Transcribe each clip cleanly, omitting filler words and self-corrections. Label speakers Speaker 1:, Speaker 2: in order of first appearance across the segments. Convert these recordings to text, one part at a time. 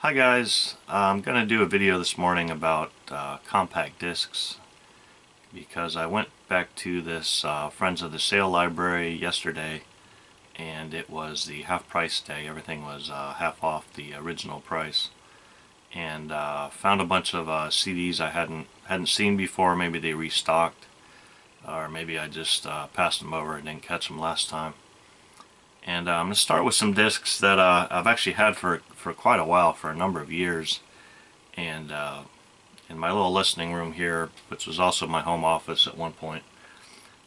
Speaker 1: Hi guys, I'm going to do a video this morning about compact discs because I went back to this Friends of the Sale library yesterday and it was the half price day. Everything was half off the original price, and found a bunch of CDs I hadn't seen before. Maybe they restocked, or maybe I just passed them over and didn't catch them last time. And I'm going to start with some discs that I've actually had for quite a while, for a number of years. And in my little listening room here, which was also my home office at one point,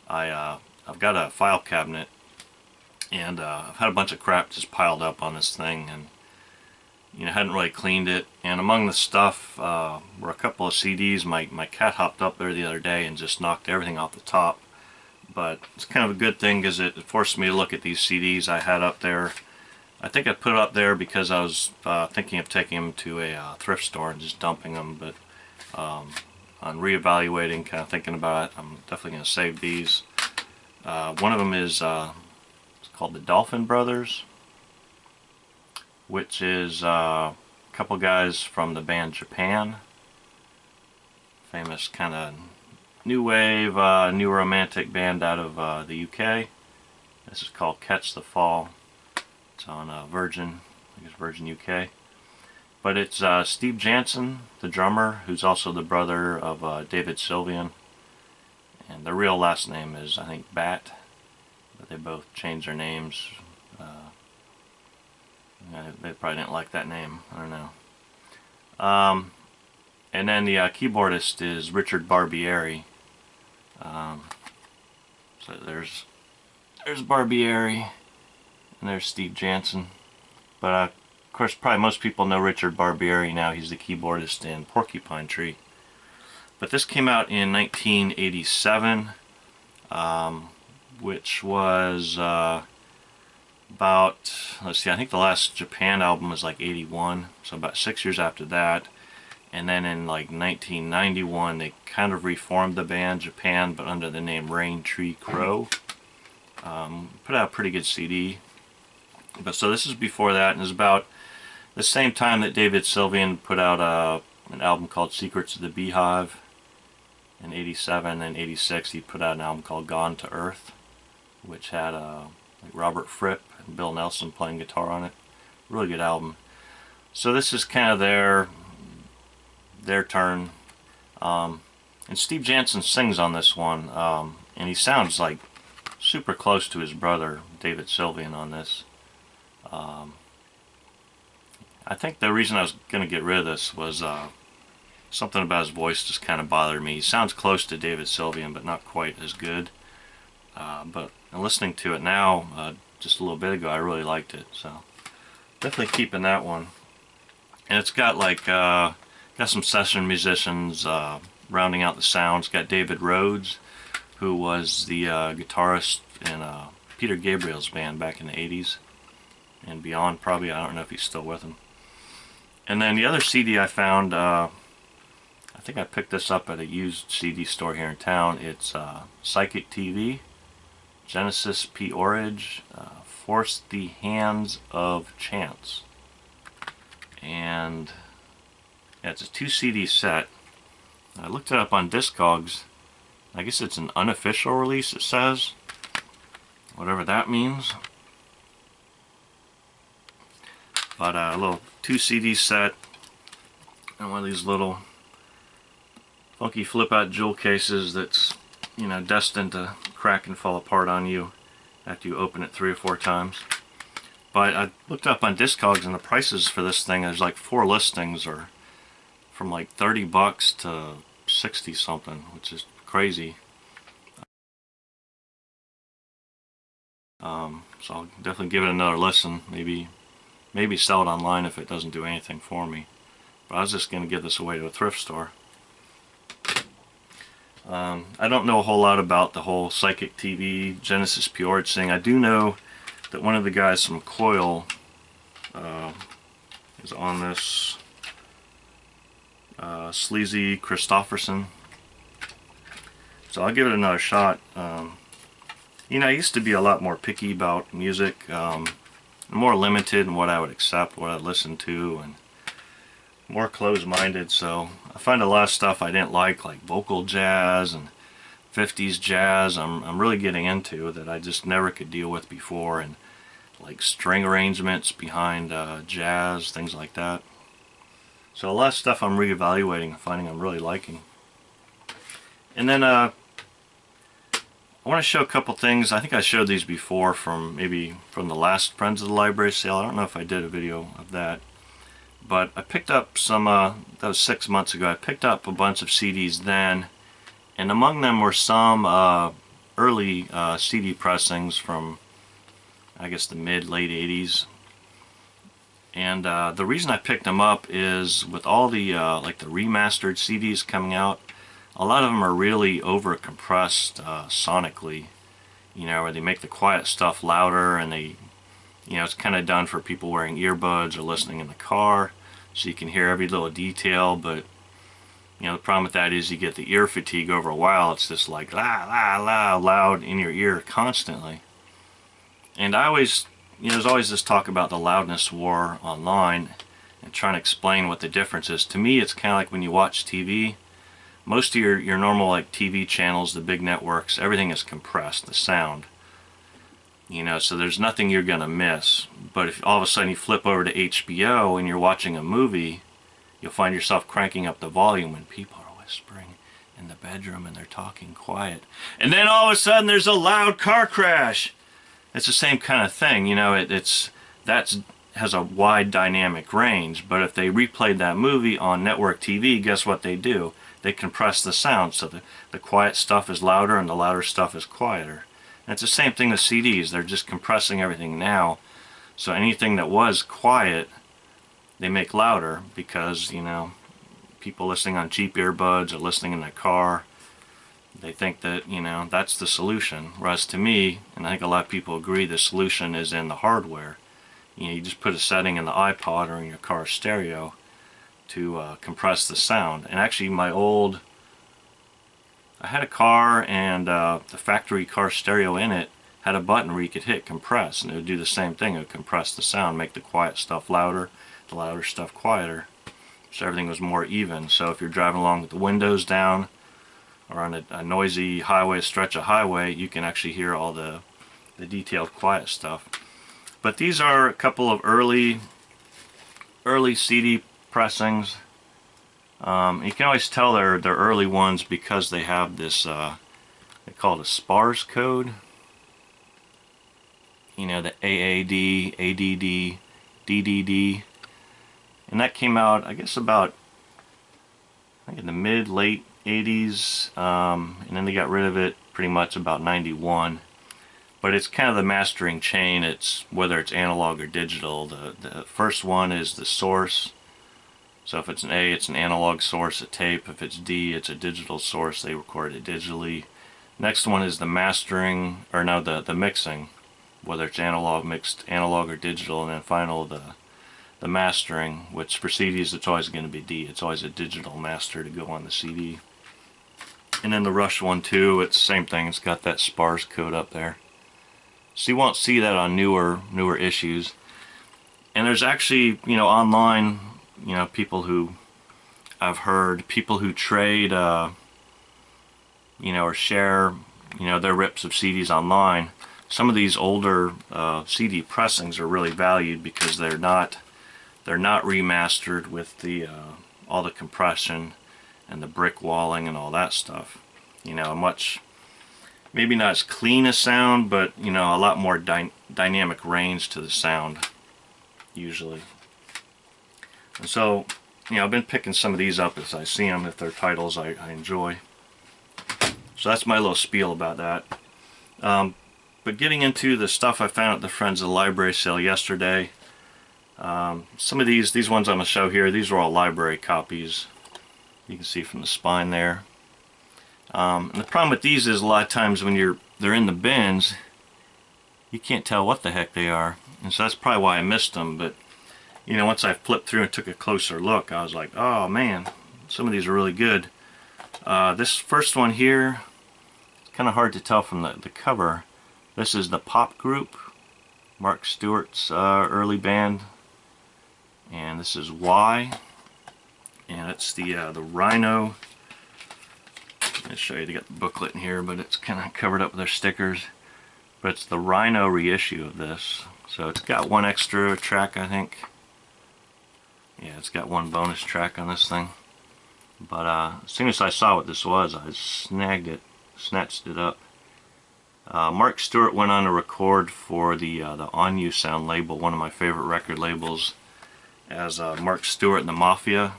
Speaker 1: I've got a file cabinet, and I've had a bunch of crap just piled up on this thing, and hadn't really cleaned it. And among the stuff were a couple of CDs. My cat hopped up there the other day and just knocked everything off the top. But it's kind of a good thing because it forced me to look at these CDs I had up there. I think I put it up there because I was thinking of taking them to a thrift store and just dumping them, but on reevaluating, kind of thinking about it, I'm definitely going to save these. One of them is it's called the Dolphin Brothers, which is a couple guys from the band Japan, famous kind of new wave, new romantic band out of the UK. This is called Catch the Fall. It's on Virgin, I guess Virgin UK. But it's Steve Jansen, the drummer, who's also the brother of David Sylvian. And their real last name is, I think, Bat. But they both changed their names. They probably didn't like that name. I don't know. And then the keyboardist is Richard Barbieri. So there's Barbieri, and there's Steve Jansen. But of course, probably most people know Richard Barbieri now. He's the keyboardist in Porcupine Tree. But this came out in 1987, which was about, let's see, I think the last Japan album was like 81, so about 6 years after that. And then in like 1991, they kind of reformed the band Japan, but under the name Rain Tree Crow. Put out a pretty good CD. But so this is before that, and it's about the same time that David Sylvian put out an album called Secrets of the Beehive in 87. And 86 he put out an album called Gone to Earth, which had like Robert Fripp and Bill Nelson playing guitar on it. Really good album. So this is kind of their turn. And Steve Jansen sings on this one, and he sounds like super close to his brother David Sylvian on this. I think the reason I was going to get rid of this was something about his voice just kind of bothered me. He sounds close to David Sylvian, but not quite as good. But listening to it now, just a little bit ago, I really liked it. So definitely keeping that one. And it's got like got some session musicians rounding out the sounds. Got David Rhodes, who was the guitarist in Peter Gabriel's band back in the 80s and beyond, probably. I don't know if he's still with him. And then the other CD I found, I think I picked this up at a used CD store here in town. It's Psychic TV, Genesis P. Orridge, Force the Hands of Chance. And yeah, it's a 2 CD set. I looked it up on Discogs. I guess it's an unofficial release, it says. Whatever that means. But a little 2 CD set. And one of these little funky flip out jewel cases that's, destined to crack and fall apart on you after you open it 3 or 4 times. But I looked up on Discogs, and the prices for this thing, there's like 4 listings, are from like $30 to 60 something, which is crazy. So I'll definitely give it another listen. Maybe sell it online if it doesn't do anything for me. But I was just going to give this away to a thrift store. I don't know a whole lot about the whole Psychic TV, Genesis P. Orridge thing. I do know that one of the guys from Coil is on this, Sleazy Christofferson. So I'll give it another shot. I used to be a lot more picky about music, more limited in what I would accept, what I'd listen to, and more closed-minded, so I find a lot of stuff I didn't like vocal jazz and 50s jazz. I'm really getting into that I just never could deal with before, and like string arrangements behind jazz, things like that. So a lot of stuff I'm reevaluating, finding I'm really liking. And then I want to show a couple things. I think I showed these before from the last Friends of the Library sale. I don't know if I did a video of that. But I picked up some, that was 6 months ago, I picked up a bunch of CDs then. And among them were some early CD pressings from, I guess, the mid-late 80s. And the reason I picked them up is with all the like the remastered CDs coming out, a lot of them are really over-compressed sonically, you know, where they make the quiet stuff louder, and they, you know, it's kind of done for people wearing earbuds or listening in the car, so you can hear every little detail. But you know, the problem with that is you get the ear fatigue over a while. It's just like la la la loud in your ear constantly. And I always, you know, there's always this talk about the loudness war online and trying to explain what the difference is. To me, it's kind of like when you watch TV. Most of your normal like TV channels, the big networks, everything is compressed, the sound. You know, so there's nothing you're gonna miss. But if all of a sudden you flip over to HBO and you're watching a movie, you'll find yourself cranking up the volume when people are whispering in the bedroom and they're talking quiet. And then all of a sudden there's a loud car crash. It's the same kind of thing, you know. That has a wide dynamic range. But if they replayed that movie on network TV, guess what they do? They compress the sound, so the quiet stuff is louder and the louder stuff is quieter. And it's the same thing with CDs. They're just compressing everything now. So anything that was quiet, they make louder because, you know, people listening on cheap earbuds or listening in their car, they think that, you know, that's the solution. Whereas to me, and I think a lot of people agree, the solution is in the hardware. You know, you just put a setting in the iPod or in your car stereo to compress the sound. And actually I had a car, and the factory car stereo in it had a button where you could hit compress, and it would do the same thing. It would compress the sound, make the quiet stuff louder, the louder stuff quieter, so everything was more even. So if you're driving along with the windows down or on a noisy highway, a stretch of highway, you can actually hear all the detailed quiet stuff. But these are a couple of early CD pressings. You can always tell they're early ones because they have this, they call it a SPARS code. You know, the AAD, ADD, DDD. And that came out, I guess, about, I think, in the mid-late 80s. And then they got rid of it pretty much about 91. But it's kind of the mastering chain. It's whether it's analog or digital. The first one is the source. So if it's an A, it's an analog source, a tape. If it's D, it's a digital source. They record it digitally. Next one is the mastering, or no, the mixing, whether it's mixed analog or digital. And then final, the mastering, which for CDs it's always going to be D. It's always a digital master to go on the CD. And then the Rush one too, it's the same thing. It's got that SPARS code up there. So you won't see that on newer issues. And there's actually, you know, online, you know, people who I've heard, people who trade, you know, or share, you know, their rips of CDs online. Some of these older CD pressings are really valued because they're not remastered with the all the compression and the brick walling and all that stuff. You know, maybe not as clean a sound, but, you know, a lot more dynamic range to the sound usually. And so, you know, I've been picking some of these up as I see them, if they're titles I enjoy. So that's my little spiel about that. But getting into the stuff I found at the Friends of the Library sale yesterday, some of these ones I'm going to show here, these are all library copies. You can see from the spine there. And the problem with these is a lot of times when they're in the bins, you can't tell what the heck they are. And so that's probably why I missed them. But, you know, once I flipped through and took a closer look, I was like, oh man, some of these are really good. This first one here, it's kind of hard to tell from the cover. This is the Pop Group, Mark Stewart's early band. And this is Y. and it's the Rhino. I'll show you. They got the booklet in here, but it's kind of covered up with their stickers. But it's the Rhino reissue of this. So it's got one extra track, I think. Yeah, it's got one bonus track on this thing. But as soon as I saw what this was, I snagged it, snatched it up. Mark Stewart went on to record for the On You Sound label, one of my favorite record labels, as Mark Stewart and the Mafia.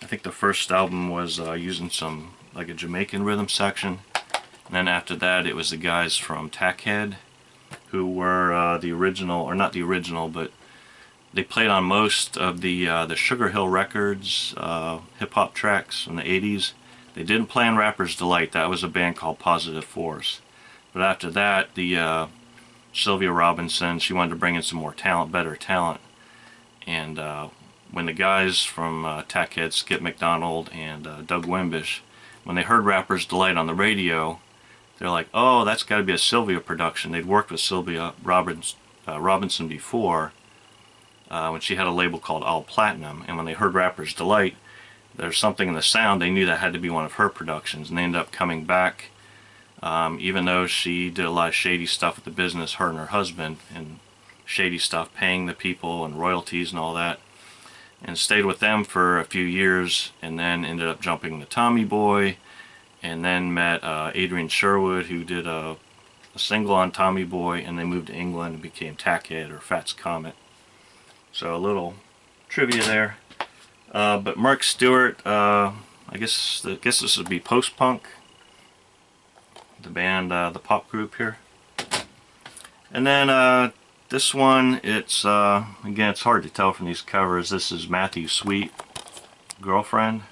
Speaker 1: I think the first album was using some, like a Jamaican rhythm section. And then after that it was the guys from Tackhead, who were the original, or not the original, but they played on most of the Sugar Hill Records hip-hop tracks in the 80s. They didn't play on Rapper's Delight. That was a band called Positive Force. But after that, the Sylvia Robinson, she wanted to bring in some more talent, better talent. And when the guys from Tackhead, Skip McDonald and Doug Wimbish, when they heard Rapper's Delight on the radio, they're like, oh, that's got to be a Sylvia production. They'd worked with Sylvia Robinson before when she had a label called All Platinum. And when they heard Rapper's Delight, there's something in the sound, they knew that had to be one of her productions. And they ended up coming back, even though she did a lot of shady stuff with the business, her and her husband, and shady stuff, paying the people and royalties and all that. And stayed with them for a few years, and then ended up jumping to Tommy Boy, and then met Adrian Sherwood, who did a single on Tommy Boy, and they moved to England and became Tackhead or Fats Comet. So a little trivia there. But Mark Stewart, I guess this would be post-punk, the band, the pop group here. And then this one, it's again, it's hard to tell from these covers. This is Matthew Sweet, Girlfriend.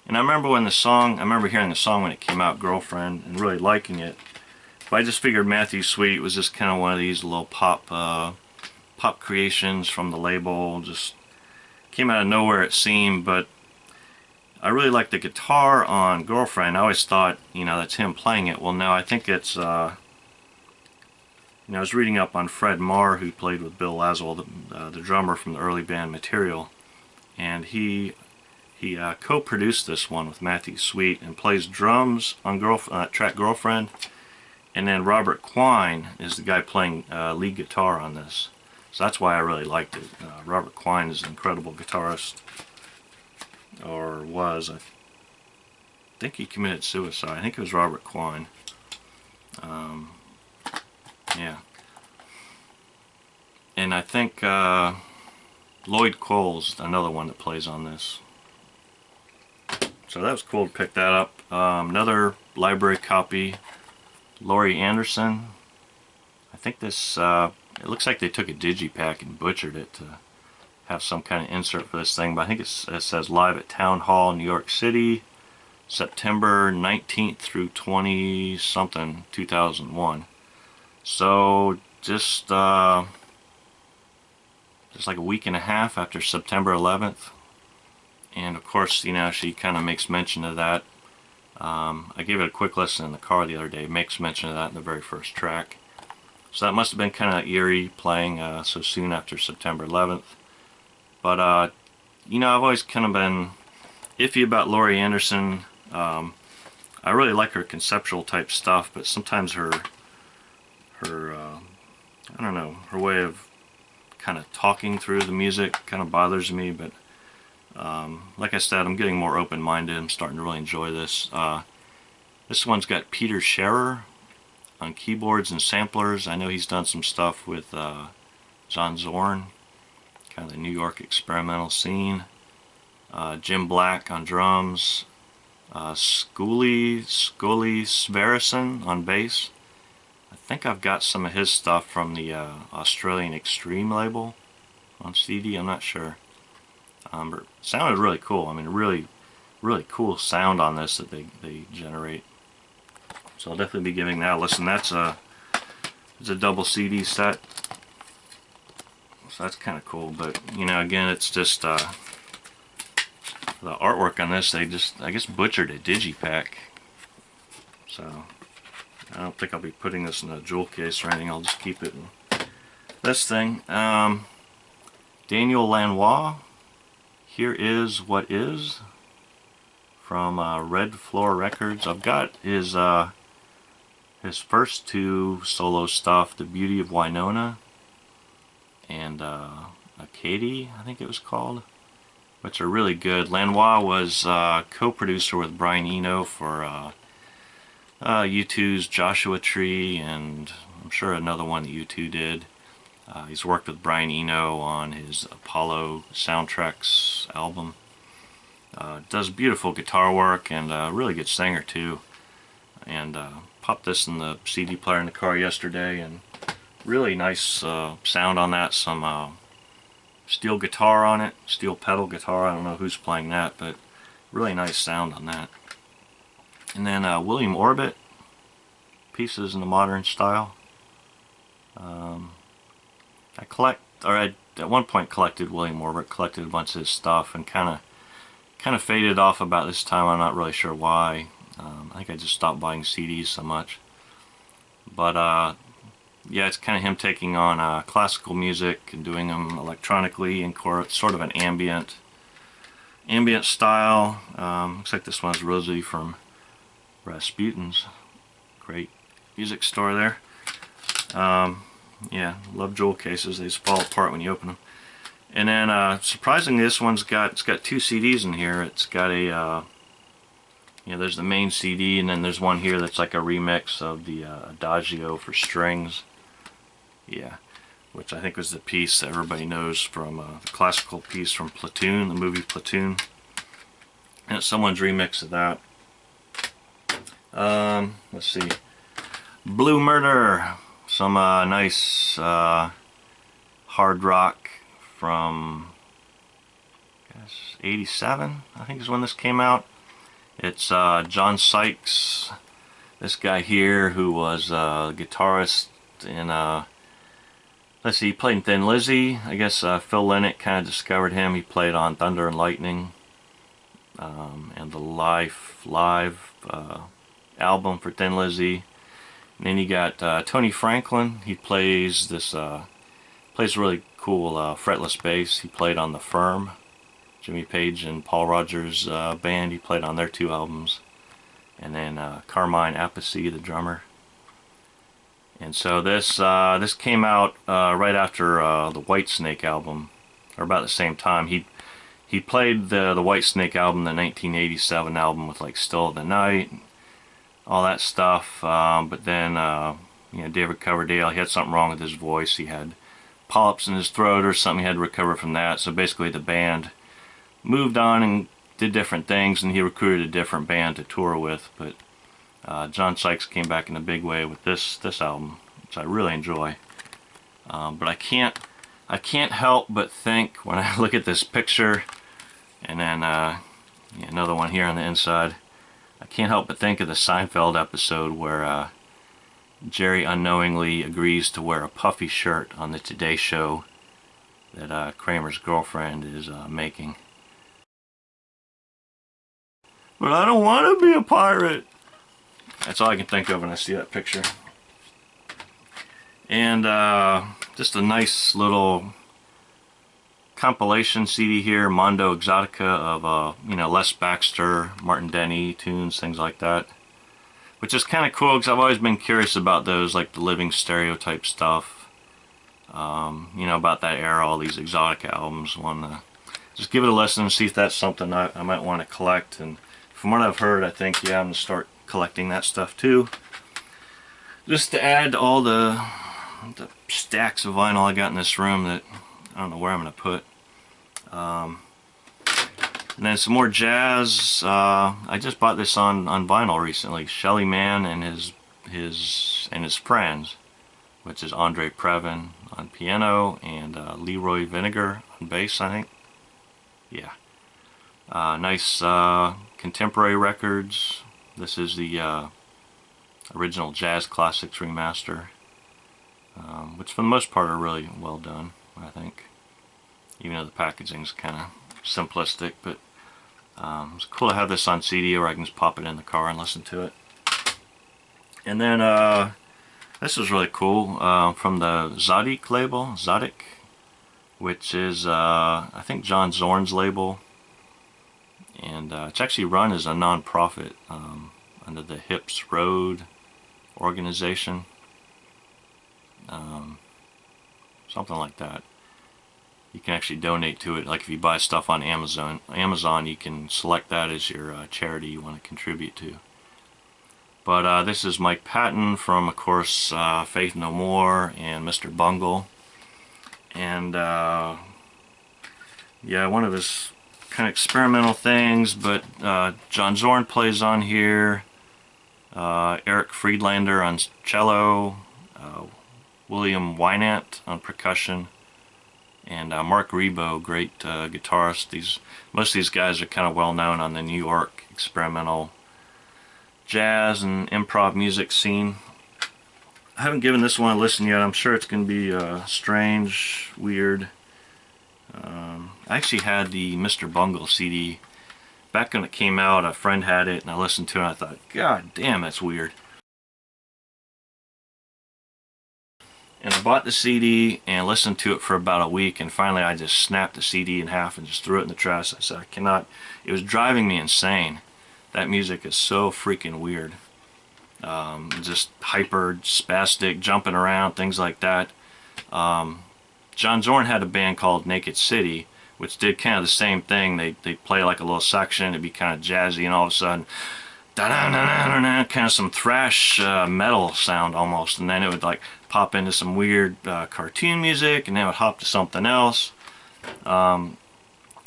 Speaker 1: And I remember hearing the song when it came out, Girlfriend, and really liking it. But I just figured Matthew Sweet was just kind of one of these little pop creations from the label. Just came out of nowhere, it seemed. But I really like the guitar on Girlfriend. I always thought, you know, that's him playing it. Well, no, I think it's you know, I was reading up on Fred Marr, who played with Bill Laswell, the drummer from the early band Material, and he co-produced this one with Matthew Sweet and plays drums on track Girlfriend. And then Robert Quine is the guy playing lead guitar on this. So that's why I really liked it. Robert Quine is an incredible guitarist, or was. I think he committed suicide. I think it was Robert Quine. Yeah. And I think Lloyd Cole's another one that plays on this. So that was cool to pick that up. Another library copy, Laurie Anderson. I think this, it looks like they took a digipack and butchered it to have some kind of insert for this thing, but I think it says live at Town Hall, New York City, September 19th through 20-something, 2001. So just like a week and a half after September 11th. And of course, you know, she kind of makes mention of that. I gave it a quick listen in the car the other day. Makes mention of that in the very first track. So that must have been kind of eerie, playing so soon after September 11th. But you know, I've always kind of been iffy about Laurie Anderson. I really like her conceptual type stuff, but sometimes her I don't know, her way of kind of talking through the music kind of bothers me. But like I said, I'm getting more open-minded. I'm starting to really enjoy this. This one's got Peter Scherer on keyboards and samplers. I know he's done some stuff with John Zorn, kind of the New York experimental scene. Jim Black on drums. Scully Sverrisson on bass. I think I've got some of his stuff from the Australian Extreme label on CD. I'm not sure. But it sounded really cool. I mean, really cool sound on this that they generate. So I'll definitely be giving that a listen. It's a double CD set, so that's kind of cool. But you know, again, it's just the artwork on this. They just, I guess, butchered a digipack. So I don't think I'll be putting this in a jewel case or anything. I'll just keep it in this thing. Daniel Lanois, Here Is What Is from Red Floor Records. I've got his first two solo stuff, The Beauty of Winona and Katie, I think it was called, which are really good. Lanois was co-producer with Brian Eno for U2's Joshua Tree, and I'm sure another one that U2 did. He's worked with Brian Eno on his Apollo soundtracks album. Does beautiful guitar work and a really good singer too. And popped this in the CD player in the car yesterday, and really nice sound on that. Some steel guitar on it, steel pedal guitar. I don't know who's playing that, but really nice sound on that. And then William Orbit, Pieces in the Modern Style. I at one point collected William Orbit, collected a bunch of his stuff, and kind of faded off about this time. I'm not really sure why. I think I just stopped buying CDs so much. But yeah, it's kind of him taking on classical music and doing them electronically in sort of an ambient style. Looks like this one's Rosie from Rasputin's. Great music store there. Yeah, love jewel cases. They just fall apart when you open them. And then surprisingly, this one's got two CDs in here. It's got a there's the main CD, and then there's one here that's like a remix of the Adagio for strings. Yeah, which I think was the piece that everybody knows from the classical piece from Platoon, the movie Platoon. And it's someone's remix of that. Let's see. Blue Murder. Some nice hard rock from, I guess, 87, I think is when this came out. It's John Sykes, this guy here, who was a guitarist in, let's see, he played in Thin Lizzy. I guess Phil Lynott kind of discovered him. He played on Thunder and Lightning and the Live album for Thin Lizzy. And then you got Tony Franklin. He plays this plays really cool fretless bass. He played on The Firm, Jimmy Page and Paul Rogers' band. He played on their two albums. And then Carmine Appice, the drummer. And so this came out right after the Whitesnake album, or about the same time. He played the Whitesnake album, the 1987 album, with like Still of the Night, all that stuff, but then David Coverdale, he had something wrong with his voice. He had polyps in his throat or something. He had to recover from that. So basically the band moved on and did different things, and he recruited a different band to tour with. But John Sykes came back in a big way with this album, which I really enjoy. But I can't help but think when I look at this picture, and then another one here on the inside, I can't help but think of the Seinfeld episode where Jerry unknowingly agrees to wear a puffy shirt on the Today Show that Kramer's girlfriend is making. But I don't want to be a pirate. That's all I can think of when I see that picture. And just a nice little compilation CD here, Mondo Exotica of Les Baxter, Martin Denny tunes, things like that, which is kind of cool because I've always been curious about those, like the Living Stereotype stuff, about that era, all these Exotica albums. Want to just give it a listen and see if that's something I might want to collect. And from what I've heard, I think I'm gonna start collecting that stuff too, just to add all the stacks of vinyl I got in this room that I don't know where I'm gonna put. And then some more jazz. I just bought this on vinyl recently. Shelly Manne and his friends, which is Andre Previn on piano and Leroy Vinegar on bass, I think. Yeah. Nice contemporary records. This is the original Jazz Classics remaster, which for the most part are really well done, I think. Even though the packaging's kind of simplistic, but it's cool to have this on CD where I can just pop it in the car and listen to it. And then this is really cool, from the Zadig label, which is I think John Zorn's label. and it's actually run as a non-profit under the Hips Road organization, something like that. You can actually donate to it. Like if you buy stuff on Amazon, you can select that as your charity you want to contribute to. But this is Mike Patton from, of course, Faith No More and Mr. Bungle. And yeah, one of his kind of experimental things, but John Zorn plays on here, Eric Friedlander on cello, William Wynant on percussion, and Mark Rebo, great guitarist. Most of these guys are kind of well known on the New York experimental jazz and improv music scene. I haven't given this one a listen yet. I'm sure it's going to be strange, weird. I actually had the Mr. Bungle CD back when it came out. A friend had it, and I listened to it, and I thought, God damn, that's weird. And I bought the CD and listened to it for about a week, and finally I just snapped the CD in half and just threw it in the trash. I said, I cannot. It was driving me insane. That music is so freaking weird. Just hyper, spastic, jumping around, things like that. John Zorn had a band called Naked City, which did kind of the same thing. They play like a little section, it'd be kind of jazzy, and all of a sudden, da-da-da-da-da-da, kind of some thrash metal sound almost, and then it would like pop into some weird cartoon music, and then it would hop to something else.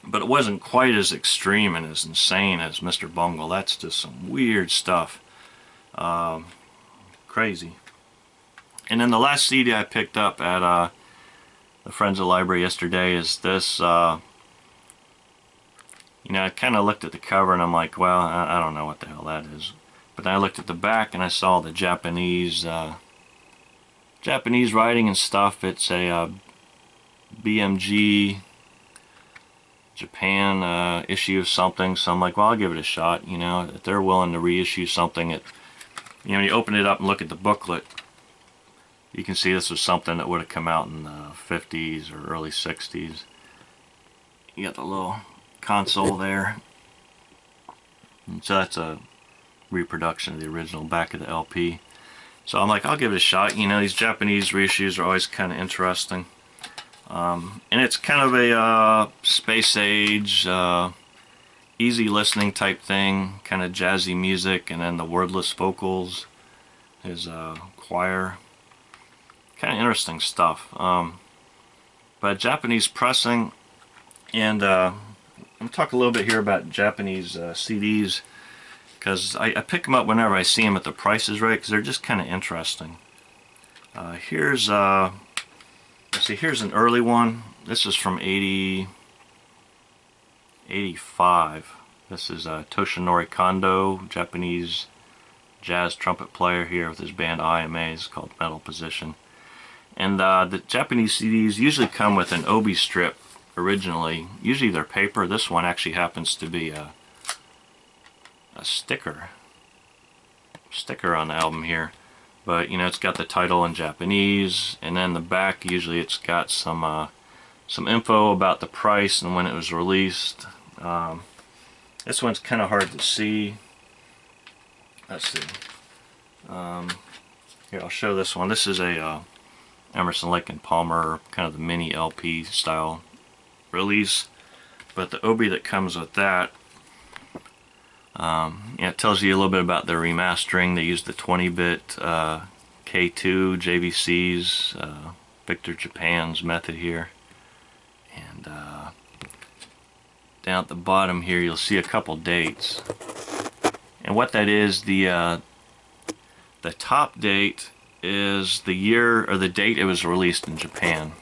Speaker 1: But it wasn't quite as extreme and as insane as Mr. Bungle. That's just some weird stuff. Crazy. And then the last CD I picked up at the Friends of the Library yesterday is this. You know, I kind of looked at the cover and I'm like, well, I don't know what the hell that is. But then I looked at the back and I saw the Japanese writing and stuff. It's a BMG Japan issue of something, so I'm like, well, I'll give it a shot. You know, if they're willing to reissue something, you know, when you open it up and look at the booklet, you can see this was something that would have come out in the 50s or early 60s. You got the little console there, and so that's a reproduction of the original back of the LP. So I'm like, I'll give it a shot. You know, these Japanese reissues are always kind of interesting. And it's kind of a space age, easy listening type thing, kind of jazzy music, and then the wordless vocals, his choir, kind of interesting stuff. But Japanese pressing, and I'm going to talk a little bit here about Japanese CDs, because I pick them up whenever I see them at the prices right, because they're just kind of interesting. Here's an early one. This is from 85. This is Toshinori Kondo, Japanese jazz trumpet player here with his band IMA. It's called Metal Position. And the Japanese CDs usually come with an obi strip originally. Usually they're paper. This one actually happens to be a sticker on the album here. But you know, it's got the title in Japanese, and then the back usually it's got some info about the price and when it was released. This one's kind of hard to see. Let's see. Here, I'll show this one. This is a Emerson, Lake and Palmer, kind of the mini LP style release. But the obi that comes with that, yeah, it tells you a little bit about their remastering. They used the 20-bit K2 JVC's, Victor Japan's method here. And down at the bottom here you'll see a couple dates. And what that is, the top date is the year or the date it was released in Japan.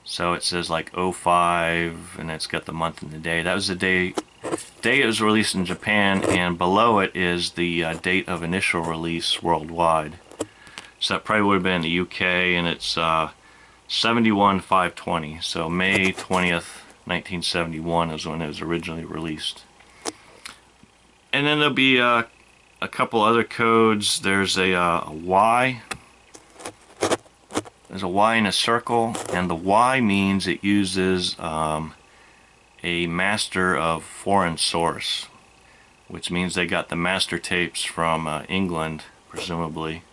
Speaker 1: So it says like 05, and it's got the month and the day. That was the day it was released in Japan, and below it is the date of initial release worldwide. So that probably would have been in the UK, and it's 71/5/20. So May 20th, 1971 is when it was originally released. And then there'll be a couple other codes. There's a Y. There's a Y in a circle, and the Y means it uses a master of foreign source, which means they got the master tapes from England, presumably,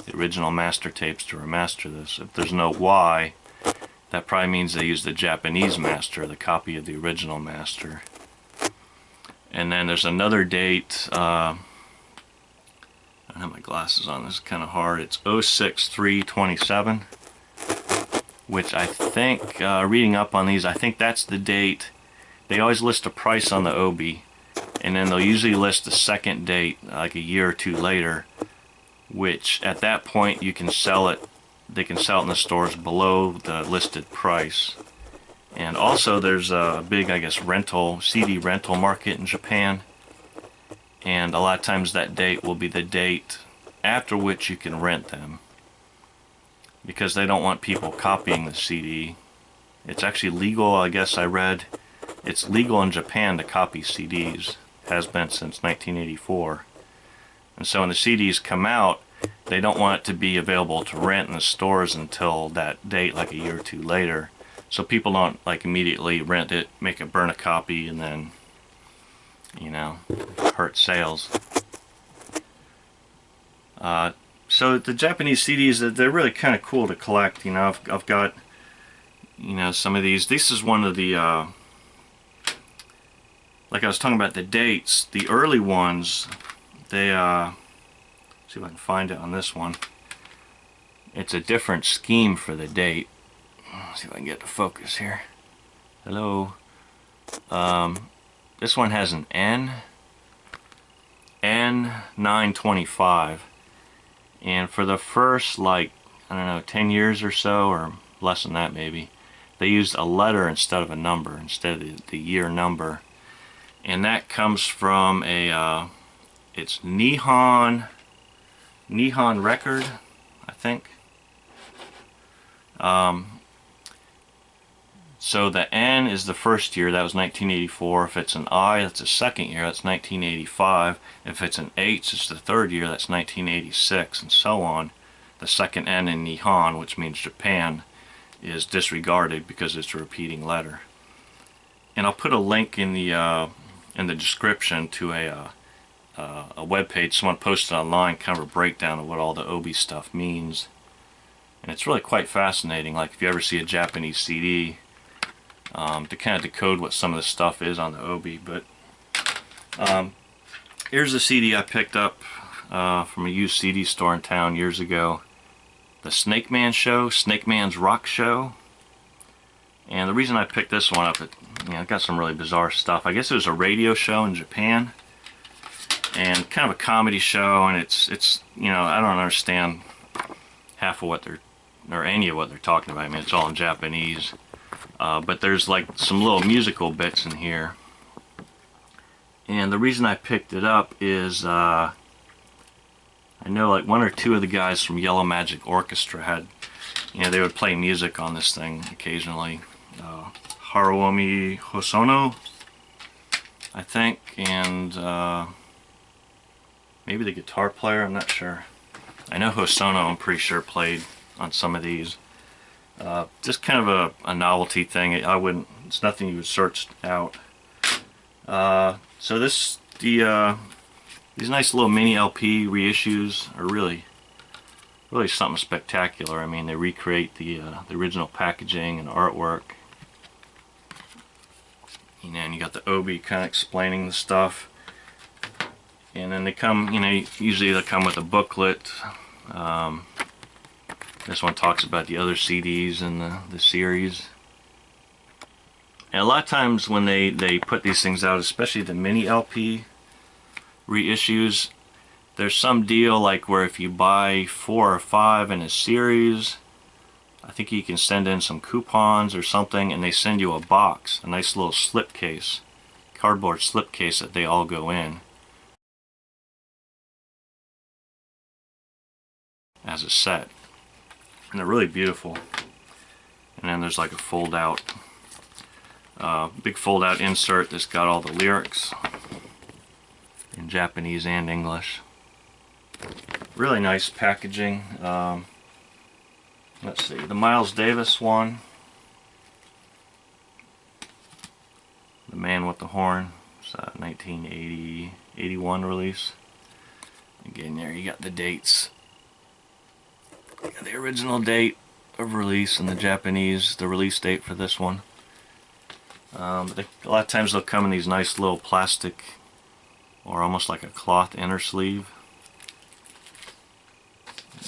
Speaker 1: the original master tapes to remaster this. If there's no Y, that probably means they used the Japanese master, the copy of the original master. And then there's another date, I don't have my glasses on, this is kind of hard, it's 06/3/27, which I think, reading up on these, I think that's the date. They always list a price on the obi, and then they'll usually list the second date, like a year or two later, which at that point you can sell it, they can sell it in the stores below the listed price. And also there's a big, I guess, CD rental market in Japan, and a lot of times that date will be the date after which you can rent them, because they don't want people copying the CD. It's actually legal, I guess I read, it's legal in Japan to copy CDs, has been since 1984. And so when the CDs come out, they don't want it to be available to rent in the stores until that date, like a year or two later. So people don't like immediately rent it, make it burn a copy, and then, you know, hurt sales. So the Japanese CDs, they're really kind of cool to collect. You know, I've got, you know, some of these. This is one of the, like I was talking about the dates, the early ones, they, see if I can find it on this one. It's a different scheme for the date. Let's see if I can get the focus here. Hello. This one has an N925, and for the first, like, I don't know, 10 years or so, or less than that maybe, they used a letter instead of a number, instead of the year number. And that comes from a, it's Nihon record, I think. So the N is the first year, that was 1984. If it's an I, that's the second year, that's 1985. If it's an H, it's the third year, that's 1986, and so on. The second N in Nihon, which means Japan, is disregarded because it's a repeating letter. And I'll put a link in the description to a web page someone posted online, kind of a breakdown of what all the obi stuff means. And it's really quite fascinating. Like if you ever see a Japanese CD, to kind of decode what some of the stuff is on the obi. But here's a CD I picked up from a used CD store in town years ago. The Snake Man Show, Snake Man's Rock Show. And the reason I picked this one up, it got some really bizarre stuff. I guess it was a radio show in Japan, and kind of a comedy show, and it's I don't understand half of what or any of what they're talking about. I mean, it's all in Japanese. But there's like some little musical bits in here. And the reason I picked it up is I know like one or two of the guys from Yellow Magic Orchestra had, they would play music on this thing occasionally. Haruomi Hosono, I think, and maybe the guitar player, I'm not sure. I know Hosono, I'm pretty sure, played on some of these. Just kind of a novelty thing. It's nothing you would search out. So these nice little mini LP reissues are really something spectacular. I mean, they recreate the original packaging and artwork. And you got the obi kind of explaining the stuff. And then they come, usually they come with a booklet. This one talks about the other CDs in the series. And a lot of times when they put these things out, especially the mini LP reissues, there's some deal like where if you buy 4 or 5 in a series, I think you can send in some coupons or something, and they send you a box, a nice little slipcase, cardboard slipcase that they all go in as a set. And they're really beautiful. And then there's like a fold out, big fold out insert that's got all the lyrics in Japanese and English. Really nice packaging. Let's see, the Miles Davis one. The Man with the Horn. It's a 1980-81 release. Again, there you got the dates. You got the original date of release and the Japanese, the release date for this one. A lot of times they'll come in these nice little plastic or almost like a cloth inner sleeve.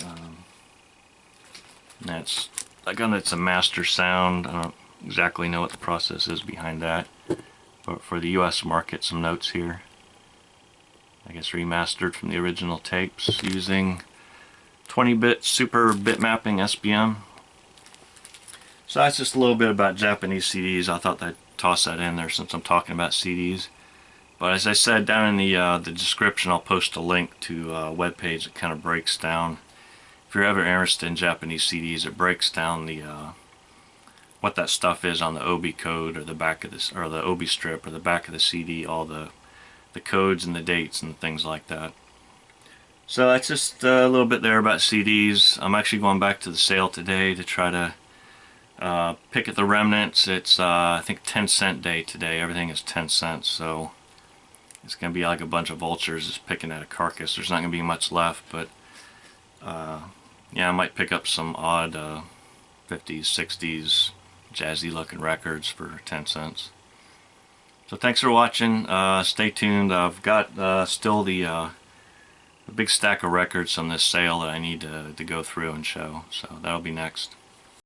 Speaker 1: And that's, again, it's a master sound. I don't exactly know what the process is behind that. But for the US market, some notes here. I guess remastered from the original tapes using 20-bit super bit mapping SBM. So that's just a little bit about Japanese CDs. I thought I'd toss that in there since I'm talking about CDs. But as I said, down in the description, I'll post a link to a webpage that kind of breaks down. If you're ever interested in Japanese CDs, it breaks down the what that stuff is on the OB code or the back of this, or the OB strip or the back of the CD, all the codes and the dates and things like that. So that's just a little bit there about CDs. I'm actually going back to the sale today to try to pick at the remnants. It's I think 10-cent day today. Everything is 10 cents, so it's going to be like a bunch of vultures just picking at a carcass. There's not going to be much left, but yeah, I might pick up some odd 50s, 60s jazzy looking records for 10 cents. So thanks for watching. Stay tuned. I've got still the big stack of records on this sale that I need to go through and show. So that'll be next.